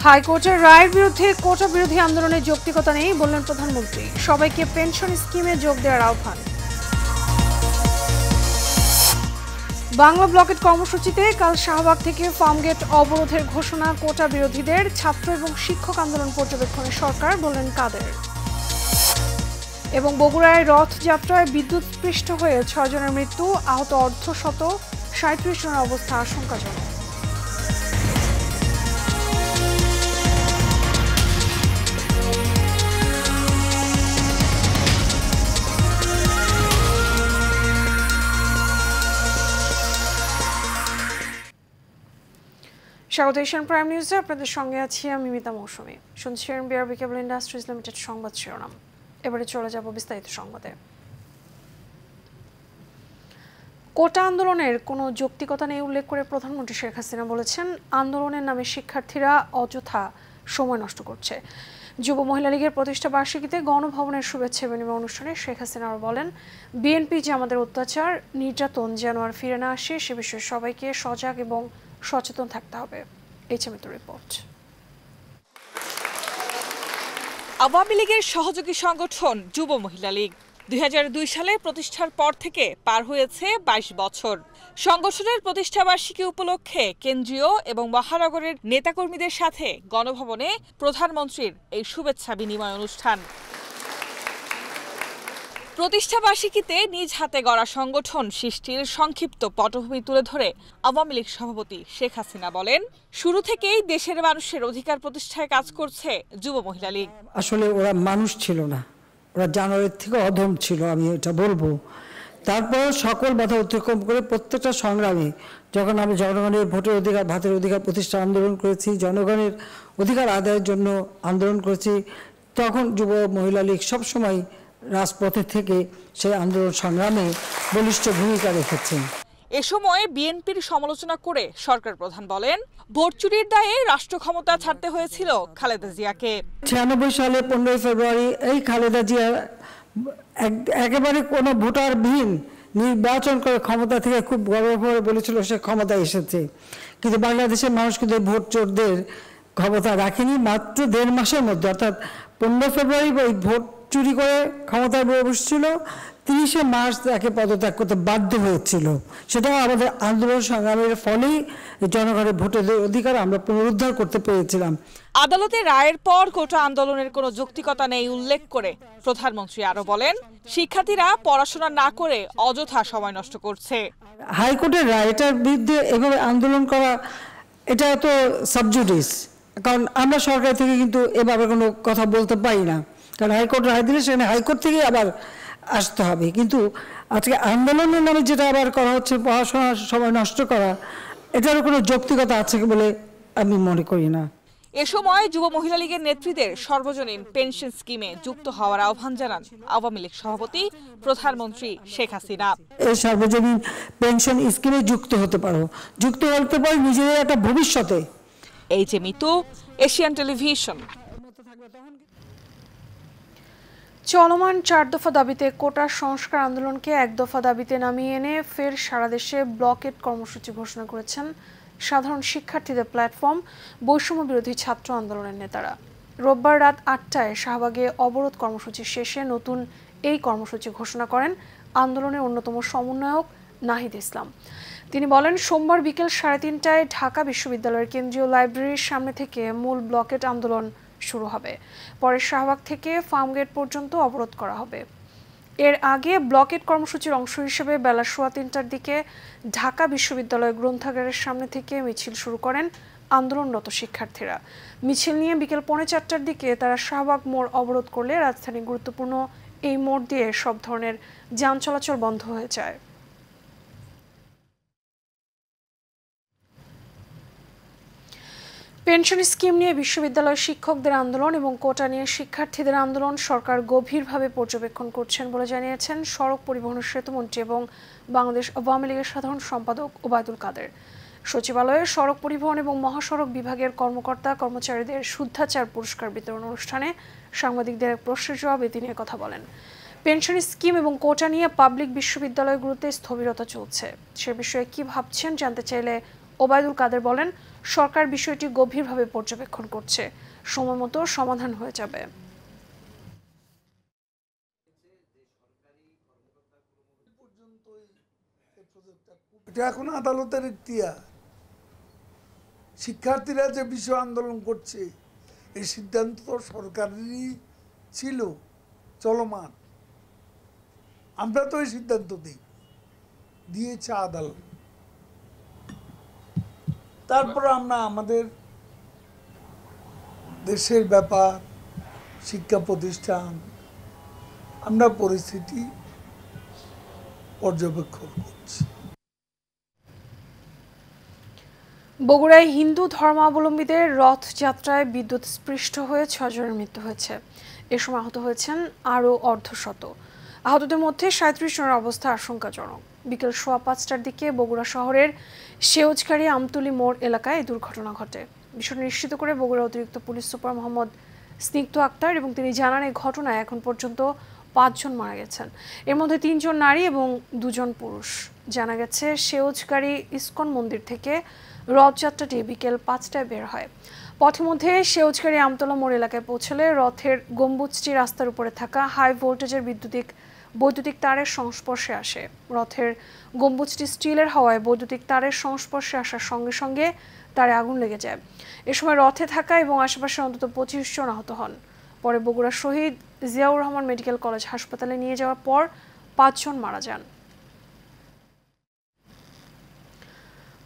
হাইকোর্টের রায়ের বিরুদ্ধে কোটা বিরোধী আন্দোলনের যৌক্তিকতা নেই বললেন প্রধানমন্ত্রী। সবাইকে পেনশন স্কিমে যোগ দেওয়ার আহ্বান। বাংলা ব্লকেট কর্মসূচিতে কাল শাহবাগ থেকে ফার্মগেট অবরোধের ঘোষণা কোটা বিরোধীদের। ছাত্র এবং শিক্ষক আন্দোলন পর্যবেক্ষণে সরকার বললেন কাদের। এবং বগুড়ায় রথযাত্রায় বিদ্যুৎস্পৃষ্ট হয়ে 6 জনের মৃত্যু, আহত অর্ধশত, 37 জনের অবস্থা আশঙ্কাজনক। স্বাগত এশিয়ান প্রাইম নিউজে, আপনাদের সঙ্গে আছি আমি মিতা মৌসুমী। শুনছেন বিআরবি কেবল ইন্ডাস্ট্রিজ লিমিটেড সংবাদ শিরোনাম। এবারে চলে যাব বিস্তারিত সংবাদে। কোটা আন্দোলনের কোনো যৌক্তিকতা নেই উল্লেখ করে প্রধানমন্ত্রী শেখ হাসিনা বলেছেন, আন্দোলনের নামে শিক্ষার্থীরা অযথা সময় নষ্ট করছে। যুব মহিলা লীগের প্রতিষ্ঠা বার্ষিকীতে গণভবনের শুভেচ্ছা বিনিময় অনুষ্ঠানে শেখ হাসিনা আরও বলেন, বিএনপি যে আমাদের অত্যাচার নির্যাতন যেন আর ফিরে না আসে সে বিষয়ে সবাইকে সজাগ এবং সচেতন থাকতে হবে। এইচএমএর রিপোর্ট। আওয়ামী লীগের সহযোগী সংগঠন যুব মহিলা লীগ 2002 সালে প্রতিষ্ঠার পর থেকে পার হয়েছে 22 বছর। সংগঠনের প্রতিষ্ঠাবার্ষিকী উপলক্ষে কেন্দ্রীয় এবং মহানগরের নেতাকর্মীদের সাথে গণভবনে প্রধানমন্ত্রীর এই শুভেচ্ছা বিনিময় অনুষ্ঠান। প্রতিষ্ঠাবার্ষিকীতে নিজ হাতে গড়া সংগঠন সৃষ্টির সংক্ষিপ্ত পটভূমি তুলে ধরে আওয়ামী লীগ সভাপতি শেখ হাসিনা বলেন, শুরু থেকেই দেশের মানুষের অধিকার প্রতিষ্ঠায় কাজ করছে যুব মহিলা লীগ। আসলে ওরা মানুষ ছিল না, ওরা জানোয়ারের থেকে অধম ছিল, আমি এটা বলবো। তারপর সকল বাধা অতিক্রম করে প্রত্যেকটা সংগ্রামে যখন আমি জনগণের ভোটের অধিকার, ভাতের অধিকার প্রতিষ্ঠা আন্দোলন করেছি, জনগণের অধিকার আদায়ের জন্য আন্দোলন করেছি, তখন যুব মহিলা লীগ সবসময় রাজপথে থেকে সেই আন্দোলন সংগ্রামে বলিষ্ঠ ভূমিকা রেখেছেন। এ সময় বিএনপির সমালোচনা করে সরকার প্রধান বলেন, ভোট চুরির দায়ে রাষ্ট্র ক্ষমতা ছাড়তে হয়েছিল খালেদা জিয়াকে। 96 সালে 15 ফেব্রুয়ারি এই খালেদা জিয়া একেবারে কোনো ভোটারবিহীন নির্বাচন করে ক্ষমতা থেকে খুব গর্ব করে বলেছিল সে ক্ষমতায় এসেছে। কিন্তু বাংলাদেশের মানুষ কিন্তু ভোট চোরদের ক্ষমতা রাখেনি। মাত্র 1.5 মাসের মধ্যে, অর্থাৎ 15 ফেব্রুয়ারি ওই ভোট চুরি করে ক্ষমতায় বসছিল, 30 মার্চ তাকে পদত্যাগ করতে বাধ্য হয়েছিল। সেটাও আমাদের আন্দোলন সংগ্রামের ফলেই জনগণের ভোটের অধিকার আমরা পুনরুদ্ধার করতে পেরেছিলাম। আদালতের রায়ের পর কোটা আন্দোলনের কোনো যৌক্তিকতা নেই উল্লেখ করে প্রধানমন্ত্রী আরো বলেন, শিক্ষার্থীরা পড়াশোনা না করে অযথা সময় নষ্ট করছে। হাইকোর্টের রায়, এটার বিরুদ্ধে এভাবে আন্দোলন করা এটা তো সাবজুডিস, কারণ আমরা সরকার থেকে কিন্তু এভাবে কোনো কথা বলতে পারি না, কারণ হাইকোর্ট রায় দিলে সেখানে হাইকোর্ট থেকে আবার আসতে হবে। কিন্তু আজকে আন্দোলনের নামে যেটা আবার করা হচ্ছে, পড়াশোনার সময় নষ্ট করা, এটারও কোনো যৌক্তিকতা আছে বলে আমি মনে করি না। এ সময় যুব মহিলা লীগের নেত্রীদের সর্বজনীন পেনশন স্কিমে যুক্ত হওয়ার আহ্বান জানান আওয়ামী লীগ সভাপতি প্রধানমন্ত্রী শেখ হাসিনা। এই সর্বজনীন পেনশন স্কিমে যুক্ত হতে পারো, যুক্ত হতে পারো নিজেদের একটা ভবিষ্যতে। এই যে মিতু, এশিয়ান টেলিভিশন। চলমান 4 দফা দাবিতে কোটা সংস্কার আন্দোলনকে 1 দফা দাবিতে নামিয়ে এনে ফের সারা দেশে ব্লকেট কর্মসূচি ঘোষণা করেছেন সাধারণ শিক্ষার্থীদের প্ল্যাটফর্ম বৈষম্য বিরোধী ছাত্র আন্দোলনের নেতারা। রোববার রাত 8টায় শাহবাগে অবরোধ কর্মসূচি শেষে নতুন এই কর্মসূচি ঘোষণা করেন আন্দোলনের অন্যতম সমন্বয়ক নাহিদ ইসলাম। তিনি বলেন, সোমবার বিকেল 3:30টায় ঢাকা বিশ্ববিদ্যালয়ের কেন্দ্রীয় লাইব্রেরির সামনে থেকে মূল ব্লকেট আন্দোলন শুরু হবে। পরে শাহবাগ থেকে ফার্মগেট পর্যন্ত অবরোধ করা হবে। এর আগে ব্লকেট কর্মসূচির অংশ হিসেবে বেলা 3:15টার দিকে ঢাকা বিশ্ববিদ্যালয় গ্রন্থাগারের সামনে থেকে মিছিল শুরু করেন আন্দোলনরত শিক্ষার্থীরা। মিছিল নিয়ে বিকেল 4:45টার দিকে তারা শাহবাগ মোড় অবরোধ করলে রাজধানীর গুরুত্বপূর্ণ এই মোড় দিয়ে সব ধরনের যান চলাচল বন্ধ হয়ে যায়। পেনশন স্কিম নিয়ে বিশ্ববিদ্যালয়ের শিক্ষকদের আন্দোলন এবং কোটা নিয়ে শিক্ষার্থীদের আন্দোলন সরকার গভীরভাবে পর্যবেক্ষণ করছেন বলে জানিয়েছেন সড়ক পরিবহন ও সেতুমন্ত্রী এবং বাংলাদেশ আওয়ামী লীগের সাধারণ সম্পাদক ওবায়দুল কাদের। সচিবালয়ে সড়ক পরিবহন এবং মহাসড়ক বিভাগের কর্মকর্তা কর্মচারীদের শুদ্ধাচার পুরস্কার বিতরণ অনুষ্ঠানে সাংবাদিকদের এক প্রশ্নের জবাবে তিনি কথা বলেন। পেনশন স্কিম এবং কোটা নিয়ে পাবলিক বিশ্ববিদ্যালয়গুলোতে স্থবিরতা চলছে, সে বিষয়ে কি ভাবছেন জানতে চাইলে ওবায়দুল কাদের বলেন, সরকার বিষয়টি গভীরভাবে পর্যবেক্ষণ করছে, সময় মতো সমাধান হয়ে যাবে। এটা এখন আদালতের ইখতিয়ার। শিক্ষার্থীরা যে বিষয় আন্দোলন করছে এই সিদ্ধান্ত তো সরকারেরই ছিল, চলমান। আমরা তো এই সিদ্ধান্ত দিয়েছে আদালত। তারপর আমরা আমাদের দেশের ব্যাপার, শিক্ষা প্রতিষ্ঠান, আমরা পরিস্থিতি পর্যবেক্ষণ করছি। বগুড়ায় হিন্দু ধর্মাবলম্বীদের রথযাত্রায় বিদ্যুৎ স্পৃষ্ট হয়ে 6 জনের মৃত্যু হয়েছে। এ সময় আহত হয়েছেন আরও অর্ধশত। আহতদের মধ্যে 37 জনের অবস্থা আশঙ্কাজনক। বিকেল 5:15টার দিকে বগুড়া শহরের সেউজকারী আমতলী মোড় এলাকায় এই দুর্ঘটনা ঘটে। বিষয়টি নিশ্চিত করে বগুড়া অতিরিক্ত পুলিশ সুপার মোহাম্মদ স্নিগ্ধ আক্তার এবং তিনি জানান, এই ঘটনায় এখন পর্যন্ত 5 জন মারা গেছেন। এর মধ্যে 3 জন নারী এবং 2 জন পুরুষ। জানা গেছে, সেউজকারী ইস্কন মন্দির থেকে রথযাত্রাটি বিকেল 5টায় বের হয়। পথিমধ্যে সেউজকারী আমতলা মোড় এলাকায় পৌঁছলে রথের গম্বুজটি রাস্তার উপরে থাকা হাই ভোল্টেজের বৈদ্যুতিক তারের সংস্পর্শে আসে। রথের গম্বুজটি স্টিলের হওয়ায় বৈদ্যুতিক তারের সংস্পর্শে আসার সঙ্গে সঙ্গে তারে আগুন লেগে যায়। এ সময় রথে থাকা এবং আশেপাশে অন্তত 25 জন আহত হন। পরে বগুড়া শহীদ জিয়াউর রহমান মেডিকেল কলেজ হাসপাতালে নিয়ে যাওয়ার পর 5 জন মারা যান।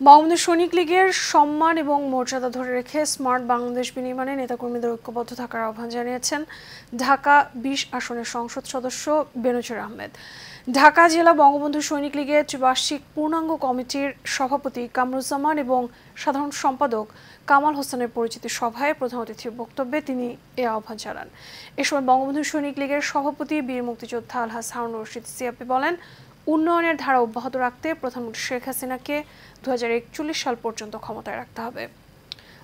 বঙ্গবন্ধু সৈনিক লীগের সম্মান এবং মর্যাদা ধরে রেখে স্মার্ট বাংলাদেশ বিনির্মাণে নেতাকর্মীদের ঐক্যবদ্ধ থাকার আহ্বান জানিয়েছেন ঢাকা 20 আসনের সংসদ সদস্য বেনজির আহমেদ। ঢাকা জেলা বঙ্গবন্ধু সৈনিক লীগের ত্রিবার্ষিক পূর্ণাঙ্গ কমিটির সভাপতি কামরুজ্জামান এবং সাধারণ সম্পাদক কামাল হোসেনের পরিচিতি সভায় প্রধান অতিথির বক্তব্যে তিনি এ আহ্বান জানান। এ সময় বঙ্গবন্ধু সৈনিক লীগের সভাপতি বীর মুক্তিযোদ্ধা আলহাজ হারুন রশিদ সিয়াপি বলেন, উন্নয়নের ধারা অব্যাহত রাখতে প্রধানমন্ত্রী শেখ হাসিনাকে 2041 সাল পর্যন্ত ক্ষমতায় রাখতে হবে।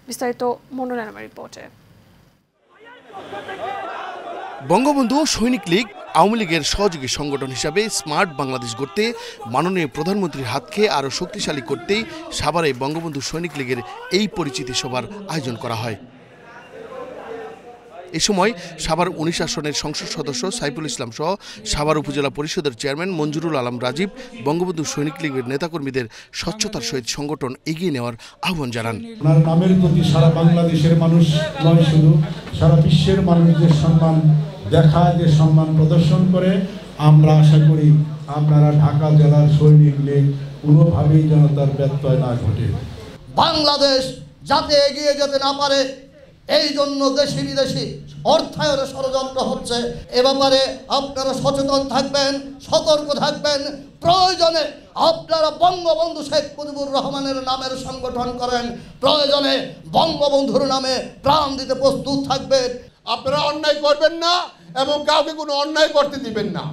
বিস্তারিত মন্ডল নামের রিপোর্টে। বঙ্গবন্ধু সৈনিক লীগ আওয়ামী লীগের সহযোগী সংগঠন হিসাবে স্মার্ট বাংলাদেশ গড়তে মাননীয় প্রধানমন্ত্রীর হাতকে আরও শক্তিশালী করতেই সাভারে বঙ্গবন্ধু সৈনিক লীগের এই পরিচিতি সভার আয়োজন করা হয়। এ সময় সাভার 19 আসনের সংসদ সদস্য সাইফুল ইসলাম সহ সাভার উপজেলা পরিষদের চেয়ারম্যান মঞ্জুরুল আলম রাজীব বঙ্গবন্ধু সৈনিক লীগের নেতাকর্মীদের স্বচ্ছতার সহিত সংগঠন এগিয়ে নেওয়ার আহ্বান জানান। ওনার নামের প্রতি সারা বাংলাদেশের মানুষ নয়, শুধু সারা বিশ্বের মানুষদের সম্মান দেখায়, যে সম্মান প্রদর্শন করে। আমরা আশা করি আপনারা ঢাকা জেলার সৈনিক লীগ কোনোভাবেই যেন তার ব্যত্যয় না ঘটে। বাংলাদেশ যাতে এগিয়ে যেতে না পারে এই জন্য দেশি বিদেশি অর্থায়নের ষড়যন্ত্র হচ্ছে। এ ব্যাপারে আপনারা সচেতন থাকবেন, সতর্ক থাকবেন। প্রয়োজনে আপনারা বঙ্গবন্ধু শেখ মুজিবুর রহমানের নামের সংগঠন করেন, প্রয়োজনে বঙ্গবন্ধুর নামে প্রাণ দিতে প্রস্তুত থাকবেন। আপনারা অন্যায় করবেন না এবং কাউকে কোনো অন্যায় করতে দিবেন না,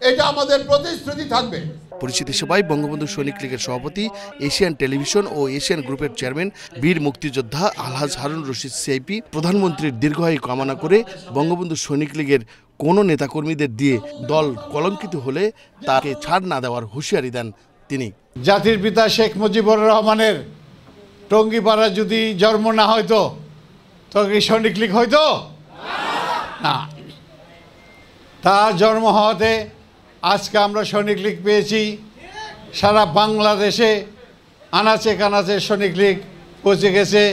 এটা আমাদের প্রতিশ্রুতি থাকবে। পরিচিতি সভায় বঙ্গবন্ধু সৈনিক লীগের সভাপতি, এশিয়ান টেলিভিশন ও এশিয়ান গ্রুপের চেয়ারম্যান বীর মুক্তিযোদ্ধা আলহাজ হারুন রশিদ সিআইপি প্রধানমন্ত্রীর দীর্ঘায়ু কামনা করে বঙ্গবন্ধু সৈনিক লীগের কোনো নেতাকর্মীদের দিয়ে দল কলঙ্কিত হলে তাকে ছাড় না দেওয়ার হুঁশিয়ারি দেন তিনি। জাতির পিতা শেখ মুজিবুর রহমানের টঙ্গিপাড়া যদি জন্ম না হয়তো তখন সৈনিক লীগ হয়তো না। তার জন্ম হওয়াতে আজকে আমরা সৈনিক লীগ পেয়েছি। সারা বাংলাদেশে আনাচে কানাচে সৈনিক লীগ পৌঁছে গেছে।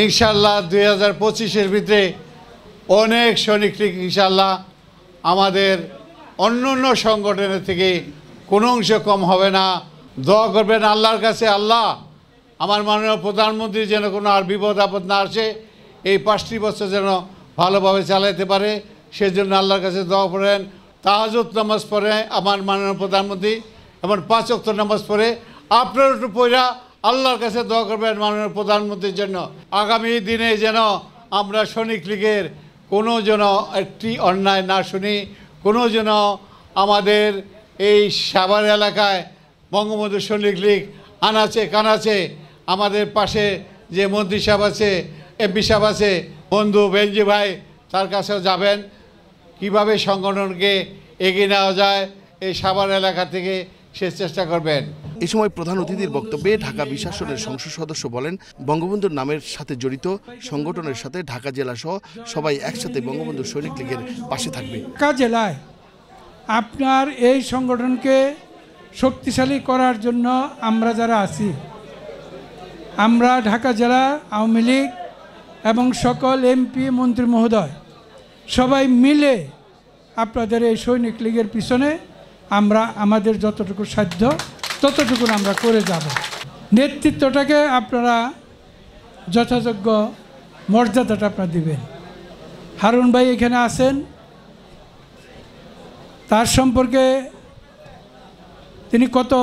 ইনশাল্লাহ 2025-এর ভিতরে অনেক সৈনিক লীগ ইনশাল্লাহ আমাদের অন্য অন্য সংগঠনের থেকে কোনো অংশ কম হবে না। দোয়া করবেন আল্লাহর কাছে, আল্লাহ আমার মাননীয় প্রধানমন্ত্রী যেন কোনো আর বিপদ আপদ না আসে, এই 5টি বছর যেন ভালোভাবে চালাতে পারে, সেজন্য আল্লাহর কাছে দোয়া করেন। তাহাজ্জুদ নামাজ পড়ে আমার মাননীয় প্রধানমন্ত্রী এবং 5 ওয়াক্ত নামাজ পড়ে আপনার একটু পয়রা আল্লাহর কাছে দোয়া করবেন মাননীয় প্রধানমন্ত্রীর জন্য। আগামী দিনে যেন আমরা সৈনিক লীগের কোনো যেন একটি অন্যায় না শুনি, কোনো যেন আমাদের এই সাভার এলাকায় বঙ্গবন্ধু সৈনিক লীগ আনাচে কানাচে আমাদের পাশে যে মন্ত্রী সাহেব আছে, এমপি সাহেব আছে, বন্ধু বেনজি ভাই তার কাছেও যাবেন, কিভাবে সংগঠনকে এগিয়ে নেওয়া যায় এই সাভার এলাকা থেকে সে চেষ্টা করবেন। এ সময় প্রধান অতিথির বক্তব্যে ঢাকা বিশাসনের সংসদ সদস্য বলেন, বঙ্গবন্ধুর নামের সাথে জড়িত সংগঠনের সাথে ঢাকা জেলা সহ সবাই একসাথে বঙ্গবন্ধু সৈনিক লীগের পাশে থাকবে। ঢাকা জেলায় আপনার এই সংগঠনকে শক্তিশালী করার জন্য আমরা যারা আছি, আমরা ঢাকা জেলা আওয়ামী লীগ এবং সকল এমপি মন্ত্রী মহোদয় সবাই মিলে আপনাদের এই সৈনিক লীগের পিছনে আমরা আমাদের যতটুকু সাধ্য ততটুকু আমরা করে যাব। নেতৃত্বটাকে আপনারা যথাযোগ্য মর্যাদাটা আপনারা দিবেন। হারুন ভাই এখানে আছেন, তার সম্পর্কে তিনি কত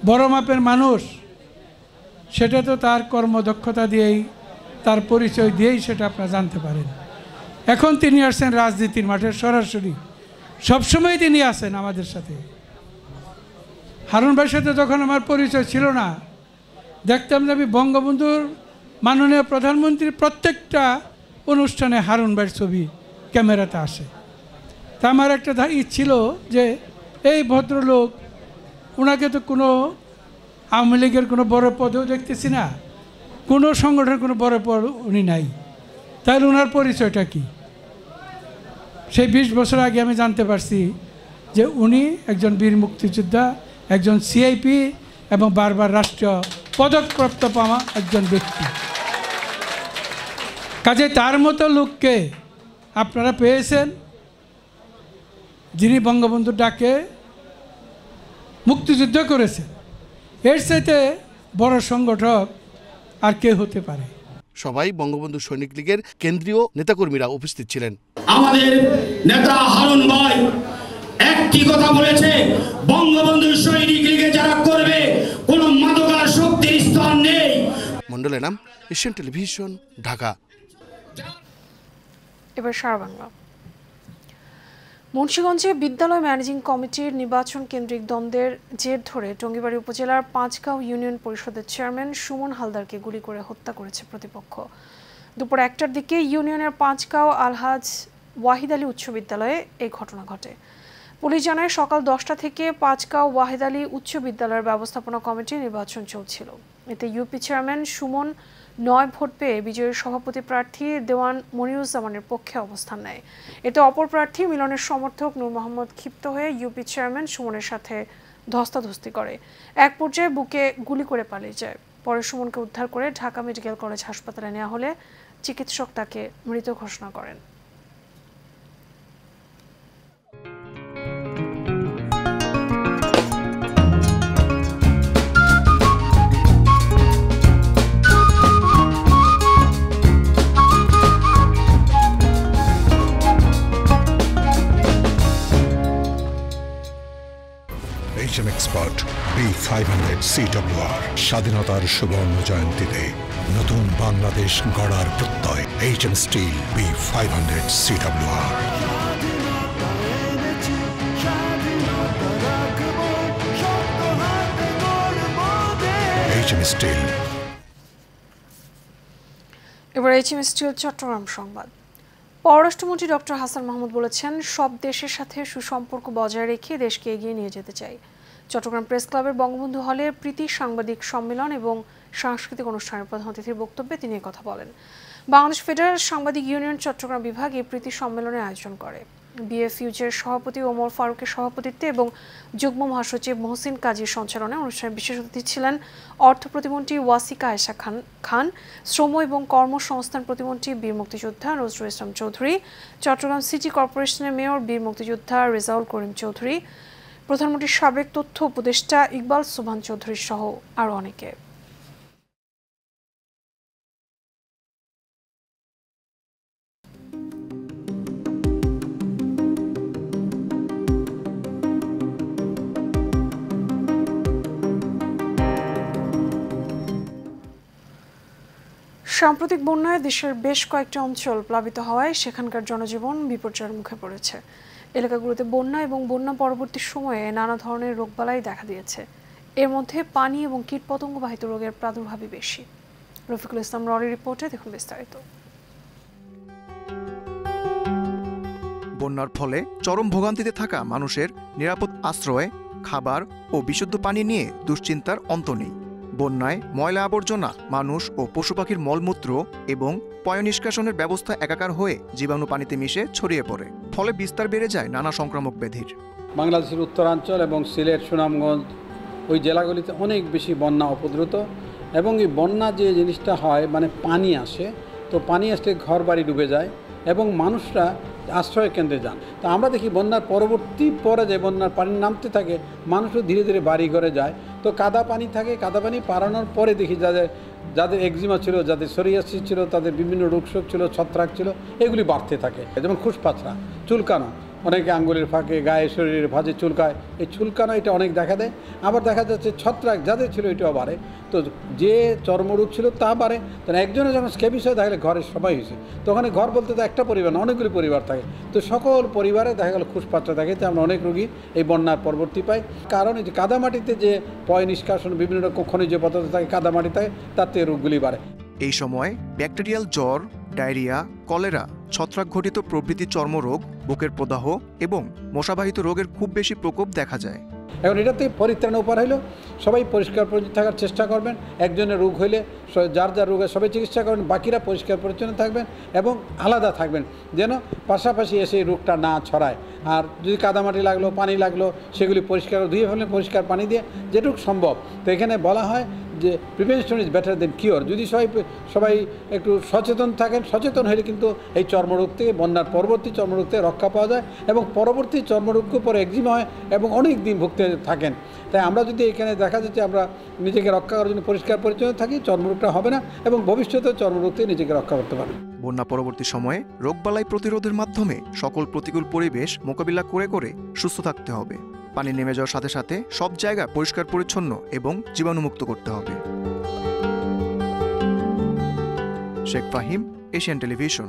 বড় মাপের মানুষ সেটা তো তার কর্মদক্ষতা দিয়েই, তার পরিচয় দিয়েই সেটা আপনারা জানতে পারেন। এখন তিনি আসছেন রাজনীতির মাঠে সরাসরি, সবসময় তিনি আছেন আমাদের সাথে। হারুন ভাইয়ের সাথে যখন আমার পরিচয় ছিল না, দেখতাম যে আমি বঙ্গবন্ধুর মাননীয় প্রধানমন্ত্রীর প্রত্যেকটা অনুষ্ঠানে হারুন ভাইয়ের ছবি ক্যামেরাতে আসে। তা আমার একটা ছিল যে এই ভদ্রলোক, ওনাকে তো কোনো আওয়ামী লীগের কোনো বড় পদেও দেখতেছি না, কোনো সংগঠনের কোনো বড় পদ উনি নাই, তাহলে ওনার পরিচয়টা কি? সেই 20 বছর আগে আমি জানতে পারছি যে উনি একজন বীর মুক্তিযোদ্ধা, একজন সিআইপি এবং বারবার রাষ্ট্রীয় পদকপ্রাপ্ত পাওয়া একজন ব্যক্তি। কাজে তার মতো লোককে আপনারা পেয়েছেন, যিনি বঙ্গবন্ধুর ডাকে মুক্তিযুদ্ধ করেছেন। এর চাইতে বড় সংগঠক আর কে হতে পারে? সবাই বঙ্গবন্ধু সৈনিক লীগের কেন্দ্রীয় নেতাকর্মীরা উপস্থিত ছিলেন। আমাদের নেতা হারুন ভাই একটি কথা বলেছে, বঙ্গবন্ধু সৈনিক লীগে যারা করবে কোনো মাদকাসক্তির স্থান নেই। Mondal Enam, Asian television, Dhaka. এবার সারা বাংলা। মুন্সিগঞ্জে বিদ্যালয় ম্যানেজিং কমিটির নির্বাচন কেন্দ্রিক দ্বন্দ্বের জের ধরে টঙ্গীবাড়ি উপজেলার পাঁচগাঁও ইউনিয়ন পরিষদের চেয়ারম্যান সুমন হালদারকে গুলি করে হত্যা করেছে প্রতিপক্ষ। দুপুর 1টার দিকে ইউনিয়নের পাঁচগাঁও আলহাজ ওয়াহিদ আলী উচ্চ বিদ্যালয়ে এই ঘটনা ঘটে। পুলিশ জানায় সকাল 10টা থেকে পাঁচগাঁও ওয়াহিদ আলী উচ্চ বিদ্যালয়ের ব্যবস্থাপনা কমিটির নির্বাচন চলছিল। এতে ইউপি চেয়ারম্যান সুমন 9 ভোট পেয়ে বিজয়ী সভাপতি প্রার্থী দেওয়ান মনিরুজ্জামানের পক্ষে অবস্থান নেয়। এতে অপর প্রার্থী মিলনের সমর্থক নূর মোহাম্মদ ক্ষিপ্ত হয়ে ইউপি চেয়ারম্যান সুমনের সাথে ধস্তাধস্তি করে। এক পর্যায়ে বুকে গুলি করে পালিয়ে যায়। পরে সুমনকে উদ্ধার করে ঢাকা মেডিকেল কলেজ হাসপাতালে নেওয়া হলে চিকিৎসক তাকে মৃত ঘোষণা করেন। এক্সপার্ট B500 CWR স্বাধীনতার সুবর্ণ জয়ন্তীতে নতুন বাংলাদেশ গড়ার প্রত্যয় HM steel B500 CWR। HM steel. এবার HM স্টিল চট্টগ্রাম সংবাদ। পররাষ্ট্রমন্ত্রী ডক্টর হাসান মাহমুদ বলেছেন, সব দেশের সাথে সুসম্পর্ক বজায় রেখে দেশকে এগিয়ে নিয়ে যেতে চাই। চট্টগ্রাম প্রেস ক্লাবের বঙ্গবন্ধু হলে প্রীতি সাংবাদিক সম্মেলন এবং সাংস্কৃতিক অনুষ্ঠানের প্রধান অতিথির বক্তব্যে তিনি কথা বলেন। বাংলাদেশ ফেডারেল সাংবাদিক ইউনিয়ন চট্টগ্রাম বিভাগ এই প্রীতি সম্মেলনের আয়োজন করে। বিএফইউজের সভাপতি ওমর ফারুকের সভাপতিত্বে এবং যুগ্ম মহাসচিব মহসিন কাজীর সঞ্চালনে অনুষ্ঠানে বিশেষ অতিথি ছিলেন অর্থ প্রতিমন্ত্রী ওয়াসিকা আয়েশা খান, শ্রম এবং কর্মসংস্থান প্রতিমন্ত্রী বীর মুক্তিযোদ্ধা নজরুল ইসলাম চৌধুরী, চট্টগ্রাম সিটি কর্পোরেশনের মেয়র বীর মুক্তিযোদ্ধা রেজাউল করিম চৌধুরী, প্রধানমন্ত্রীর সাবেক তথ্য উপদেষ্টা ইকবাল সুবহান চৌধুরী সহ আরও অনেকে। সাম্প্রতিক বন্যায় দেশের বেশ কয়েকটি অঞ্চল প্লাবিত হওয়ায় সেখানকার জনজীবন বিপর্যয়ের মুখে পড়েছে। এলাকাগুলোতে বন্যা এবং বন্যা পরবর্তী সময়ে নানা ধরনের রোগবালাই দেখা দিয়েছে। এর মধ্যে পানি এবং কীটপতঙ্গবাহিত রোগের প্রাদুর্ভাবই বেশি। রফিকুল ইসলাম ররির রিপোর্টে দেখুন বিস্তারিত। বন্যার ফলে চরম ভোগান্তিতে থাকা মানুষের নিরাপদ আশ্রয়ে খাবার ও বিশুদ্ধ পানি নিয়ে দুশ্চিন্তার অন্ত নেই। বন্যায় ময়লা আবর্জনা, মানুষ ও পশু পাখির মলমূত্র এবং পয় নিষ্কাশনের ব্যবস্থা একাকার হয়ে জীবাণু পানিতে মিশে ছড়িয়ে পড়ে, ফলে বিস্তার বেড়ে যায় নানা সংক্রামক ব্যাধির। বাংলাদেশের উত্তরাঞ্চল এবং সিলেট, সুনামগঞ্জ ওই জেলাগুলিতে অনেক বেশি বন্যা উপদ্রুত, এবং এই বন্যা যে জিনিসটা হয় মানে পানি আসে, তো পানি আসলে ঘর বাড়ি ডুবে যায় এবং মানুষরা আশ্রয় কেন্দ্রে যান। তো আমরা দেখি বন্যার পরবর্তী পরে যে বন্যার পানি নামতে থাকে, মানুষও ধীরে ধীরে বাড়ি ঘরে যায়। তো কাদা পানি থাকে, কাদা পানি পারানোর পরে দেখি যাদের একজিমা ছিল, যাদের সোরিয়াসিস ছিল, তাদের বিভিন্ন রোগশোক ছিল, ছত্রাক ছিল, এগুলি বাড়তে থাকে। যেমন খুশপাচড়া, চুলকানো, অনেকে আঙ্গুলের ফাঁকে, গায়ে, শরীরের ভাঁজে চুলকায়, এই চুলকানো এটা অনেক দেখা দেয়। আবার দেখা যাচ্ছে ছত্রাক যাদের ছিল এটাও বাড়ে। তো যে চর্মরোগ ছিল তা বাড়ে। তাহলে একজনে যখন স্ক্যাবিস হয় দেখা গেলে ঘরের সবাই হয়েছে, তো ওখানে ঘর বলতে তো একটা পরিবার না, অনেকগুলি পরিবার থাকে। তো সকল পরিবারে দেখা গেল খুশপাচড়া থাকে। তো আমরা অনেক রোগী এই বন্যার পরবর্তী পাই। কারণ এই যে কাদামাটিতে যে পয় নিষ্কাশন, বিভিন্ন রকম খনিজ পদার্থ থাকে কাদামাটি থাকে, তার থেকে রোগগুলি বাড়ে। এই সময় ব্যাকটেরিয়াল জ্বর, ডায়রিয়া, কলেরা, ছত্রাক ঘটিত প্রভৃতি চর্মরোগ, বুকের প্রদাহ এবং মশাবাহিত রোগের খুব বেশি প্রকোপ দেখা যায়। এখন এটাতে পরিত্রাণ উপায় হলো সবাই পরিষ্কার পরিচ্ছন্ন থাকার চেষ্টা করবেন। একজনের রোগ হইলে যার যার রোগে সবাই চিকিৎসা করবেন, বাকিরা পরিষ্কার পরিচ্ছন্ন থাকবেন এবং আলাদা থাকবেন, যেন পাশাপাশি এসে এই রোগটা না ছড়ায়। আর যদি কাদামাটি লাগলো, পানি লাগলো, সেগুলি পরিষ্কার ধুয়ে ফেলেন পরিষ্কার পানি দিয়ে যেটুকু সম্ভব। তো এখানে বলা হয় যে prevention is better then cure. যদি সবাই একটু সচেতন থাকেন, সচেতন হলে কিন্তু এই চর্মরোগ থেকে, বন্যার পরবর্তী চর্মরোগ থেকে রক্ষা পাওয়া যায় এবং পরবর্তী চর্মরোগকে পরে একজিমা হয় এবং অনেক দিন ভুগতে থাকেন। তাই আমরা যদি এখানে দেখা যাচ্ছে আমরা নিজেকে রক্ষা করার জন্য পরিষ্কার পরিচ্ছন্ন থাকি, চর্মরোগটা হবে না এবং ভবিষ্যতে চর্মরোগ থেকে নিজেকে রক্ষা করতে পারবে। বন্যা পরবর্তী সময়ে রোগবালাই প্রতিরোধের মাধ্যমে সকল প্রতিকূল পরিবেশ মোকাবিলা করে সুস্থ থাকতে হবে। পানি নেমে যাওয়ার সাথে সাথে সব জায়গা পরিষ্কার পরিচ্ছন্ন এবং জীবাণুমুক্ত করতে হবে। Sheikh Fahim, Asian television.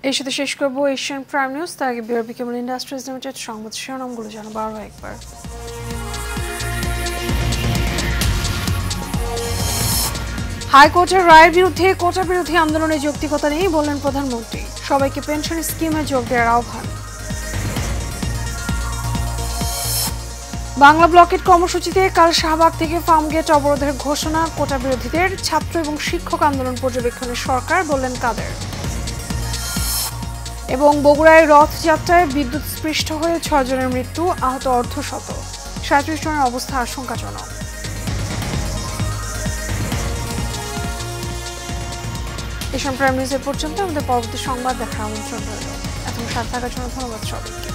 এর সাথে শেষ করবো এশিয়ান প্রাইম নিউজ। তার আগে বিআরবি কেবল ইন্ডাস্ট্রিজ লিমিটেড সংবাদ শিরোনামগুলো জানাবো আরও একবার। হাইকোর্টের রায়ের বিরুদ্ধে কোটা বিরোধী আন্দোলনে যৌক্তিকতা নেই বললেন প্রধানমন্ত্রী। সবাইকে পেনশন স্কিমে যোগ দেওয়ার আহ্বান। বাংলা ব্লকেট কর্মসূচিতে কাল শাহবাগ থেকে ফার্মগেট অবরোধের ঘোষণা। কোটা বিরোধীদের ছাত্র এবং শিক্ষক আন্দোলন পর্যবেক্ষণে সরকার, বললেন কাদের। এবং বগুড়ায় রথযাত্রায় বিদ্যুৎ স্পৃষ্ট হয়ে 6 জনের মৃত্যু, আহত অর্ধশত, 37 জনের অবস্থা আশঙ্কাজনক। এশিয়ান প্রাইম নিউজের পর্যন্ত আমাদের পরবর্তী সংবাদ দেখার আমন্ত্রণ রইল। এখন সাথে থাকার জন্য ধন্যবাদ সবাইকে।